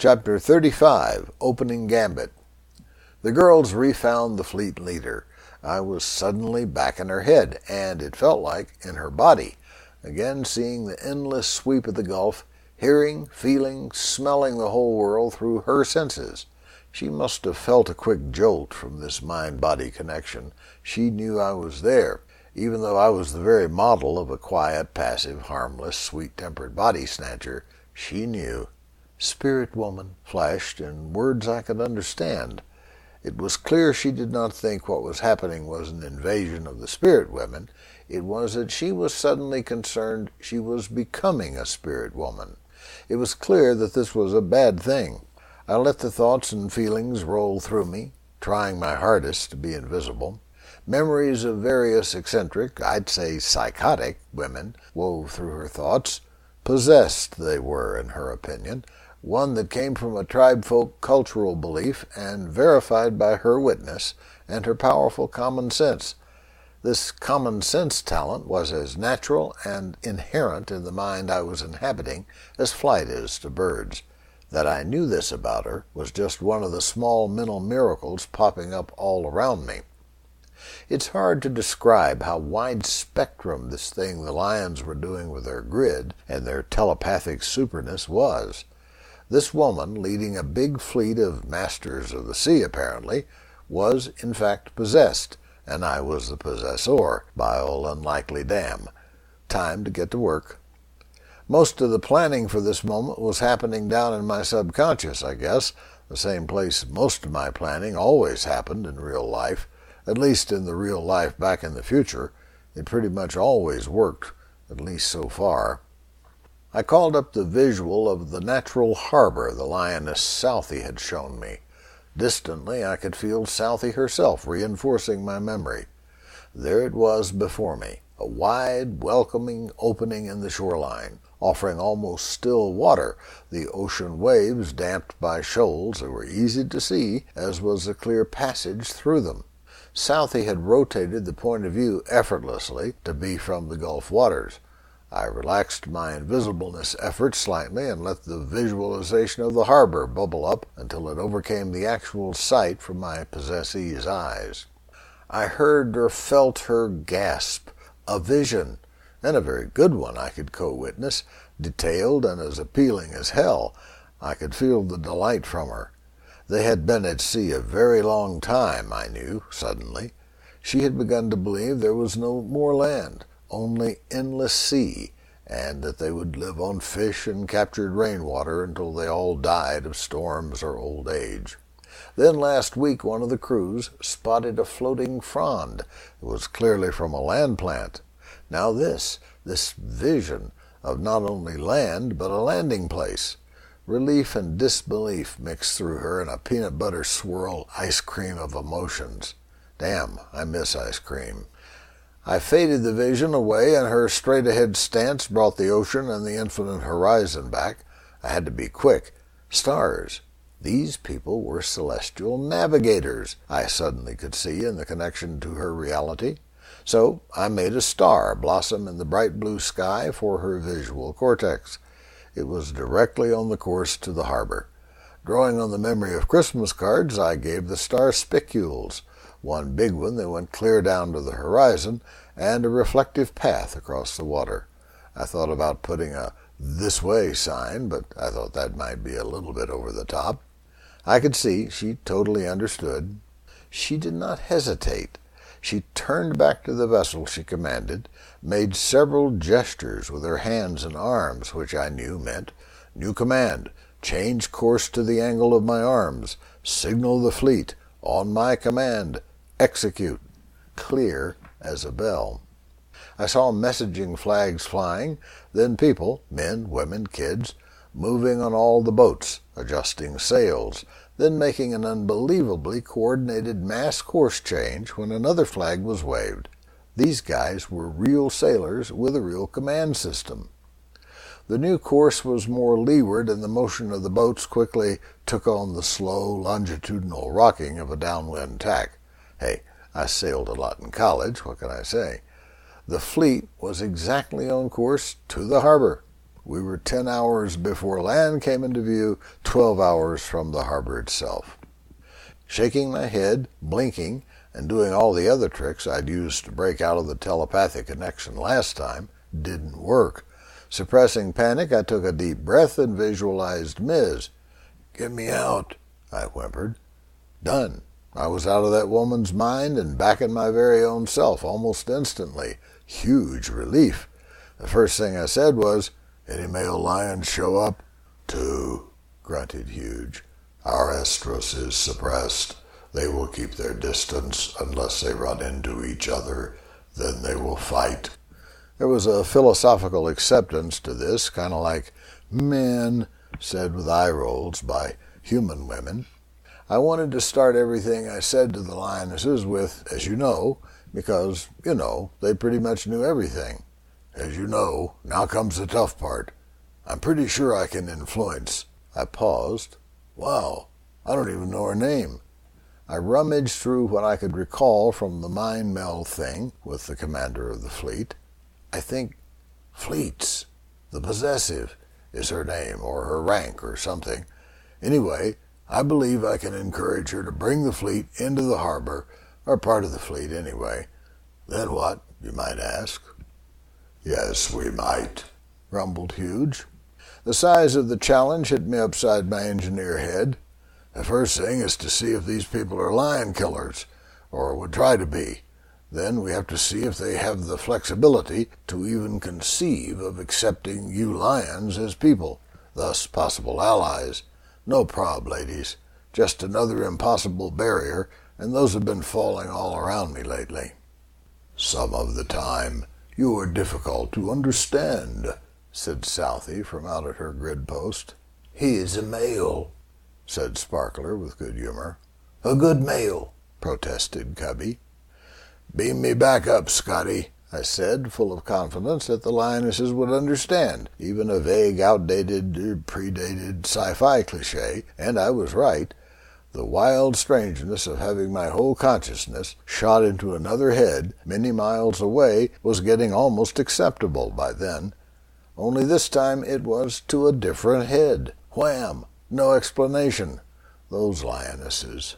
Chapter 35, Opening Gambit. The girls refound the fleet leader. I was suddenly back in her head, and it felt like in her body, again seeing the endless sweep of the Gulf, hearing, feeling, smelling the whole world through her senses. She must have felt a quick jolt from this mind-body connection. She knew I was there, even though I was the very model of a quiet, passive, harmless, sweet-tempered body snatcher. She knew. "Spirit woman," flashed in words I could understand. It was clear she did not think what was happening was an invasion of the spirit women. It was that she was suddenly concerned she was becoming a spirit woman. It was clear that this was a bad thing. I let the thoughts and feelings roll through me, trying my hardest to be invisible. Memories of various eccentric, I'd say psychotic, women wove through her thoughts. Possessed they were, in her opinion, one that came from a TribeFolk cultural belief and verified by her witness and her powerful common sense. This common sense talent was as natural and inherent in the mind I was inhabiting as flight is to birds. That I knew this about her was just one of the small mental miracles popping up all around me. It's hard to describe how wide spectrum this thing the lions were doing with their grid and their telepathic superness was. This woman, leading a big fleet of masters of the sea apparently, was in fact possessed, and I was the possessor, by all unlikely damn. Time to get to work. Most of the planning for this moment was happening down in my subconscious, I guess, the same place most of my planning always happened in real life, at least in the real life back in the future. It pretty much always worked, at least so far. I called up the visual of the natural harbor the lioness Southey had shown me. Distantly, I could feel Southey herself reinforcing my memory. There it was before me, a wide, welcoming opening in the shoreline, offering almost still water, the ocean waves damped by shoals that were easy to see, as was the clear passage through them. Southey had rotated the point of view effortlessly to be from the Gulf waters. I relaxed my invisibleness efforts slightly and let the visualization of the harbor bubble up until it overcame the actual sight from my possessee's eyes. I heard or felt her gasp, a vision, and a very good one I could co-witness, detailed and as appealing as hell. I could feel the delight from her. They had been at sea a very long time, I knew, suddenly. She had begun to believe there was no more land, only endless sea, and that they would live on fish and captured rainwater until they all died of storms or old age. Then last week one of the crews spotted a floating frond. It was clearly from a land plant. Now this vision of not only land, but a landing place. Relief and disbelief mixed through her in a peanut butter swirl ice cream of emotions. Damn, I miss ice cream. I faded the vision away, and her straight-ahead stance brought the ocean and the infinite horizon back. I had to be quick. Stars. These people were celestial navigators, I suddenly could see in the connection to her reality. So I made a star blossom in the bright blue sky for her visual cortex. It was directly on the course to the harbor. Drawing on the memory of Christmas cards, I gave the star spicules, one big one that went clear down to the horizon, and a reflective path across the water. I thought about putting a "this way" sign, but I thought that might be a little bit over the top. I could see she totally understood. She did not hesitate. She turned back to the vessel she commanded, made several gestures with her hands and arms, which I knew meant, "New command, change course to the angle of my arms, signal the fleet, on my command, execute," clear as a bell. I saw messaging flags flying, then people, men, women, kids, moving on all the boats, adjusting sails, then making an unbelievably coordinated mass course change when another flag was waved. These guys were real sailors with a real command system. The new course was more leeward, and the motion of the boats quickly took on the slow, longitudinal rocking of a downwind tack. Hey, I sailed a lot in college, what can I say? The fleet was exactly on course to the harbor. We were 10 hours before land came into view, 12 hours from the harbor itself. Shaking my head, blinking, and doing all the other tricks I'd used to break out of the telepathic connection last time didn't work. Suppressing panic, I took a deep breath and visualized MIZ. "Get me out," I whimpered. Done. I was out of that woman's mind and back in my very own self almost instantly. Huge relief. The first thing I said was, "Any male lions show up?" "Two," grunted Huge. "Our estrus is suppressed. They will keep their distance unless they run into each other. Then they will fight." There was a philosophical acceptance to this, kind of like "men" said with eye rolls by human women. I wanted to start everything I said to the lionesses with, "as you know," because, they pretty much knew everything. "As you know, now comes the tough part. I'm pretty sure I can influence." I paused. "Wow, I don't even know her name." I rummaged through what I could recall from the mind meld thing with the commander of the fleet. I think Fleets, the possessive, is her name, or her rank, or something. Anyway, I believe I can encourage her to bring the fleet into the harbor, or part of the fleet anyway. Then what, you might ask? "Yes, we might," rumbled Huge. The size of the challenge hit me upside my engineer head. The first thing is to see if these people are lion killers, or would try to be. Then we have to see if they have the flexibility to even conceive of accepting you lions as people, thus possible allies. No prob, ladies. Just another impossible barrier, and those have been falling all around me lately. "Some of the time you are difficult to understand," said Southie from out at her grid post. "He is a male," said Sparkler with good humor. "A good male," protested Cubby. "Beam me back up, Scotty," I said, full of confidence that the lionesses would understand, even a vague, outdated, predated sci-fi cliché, and I was right. The wild strangeness of having my whole consciousness shot into another head many miles away was getting almost acceptable by then. Only this time it was to a different head. Wham! No explanation. Those lionesses.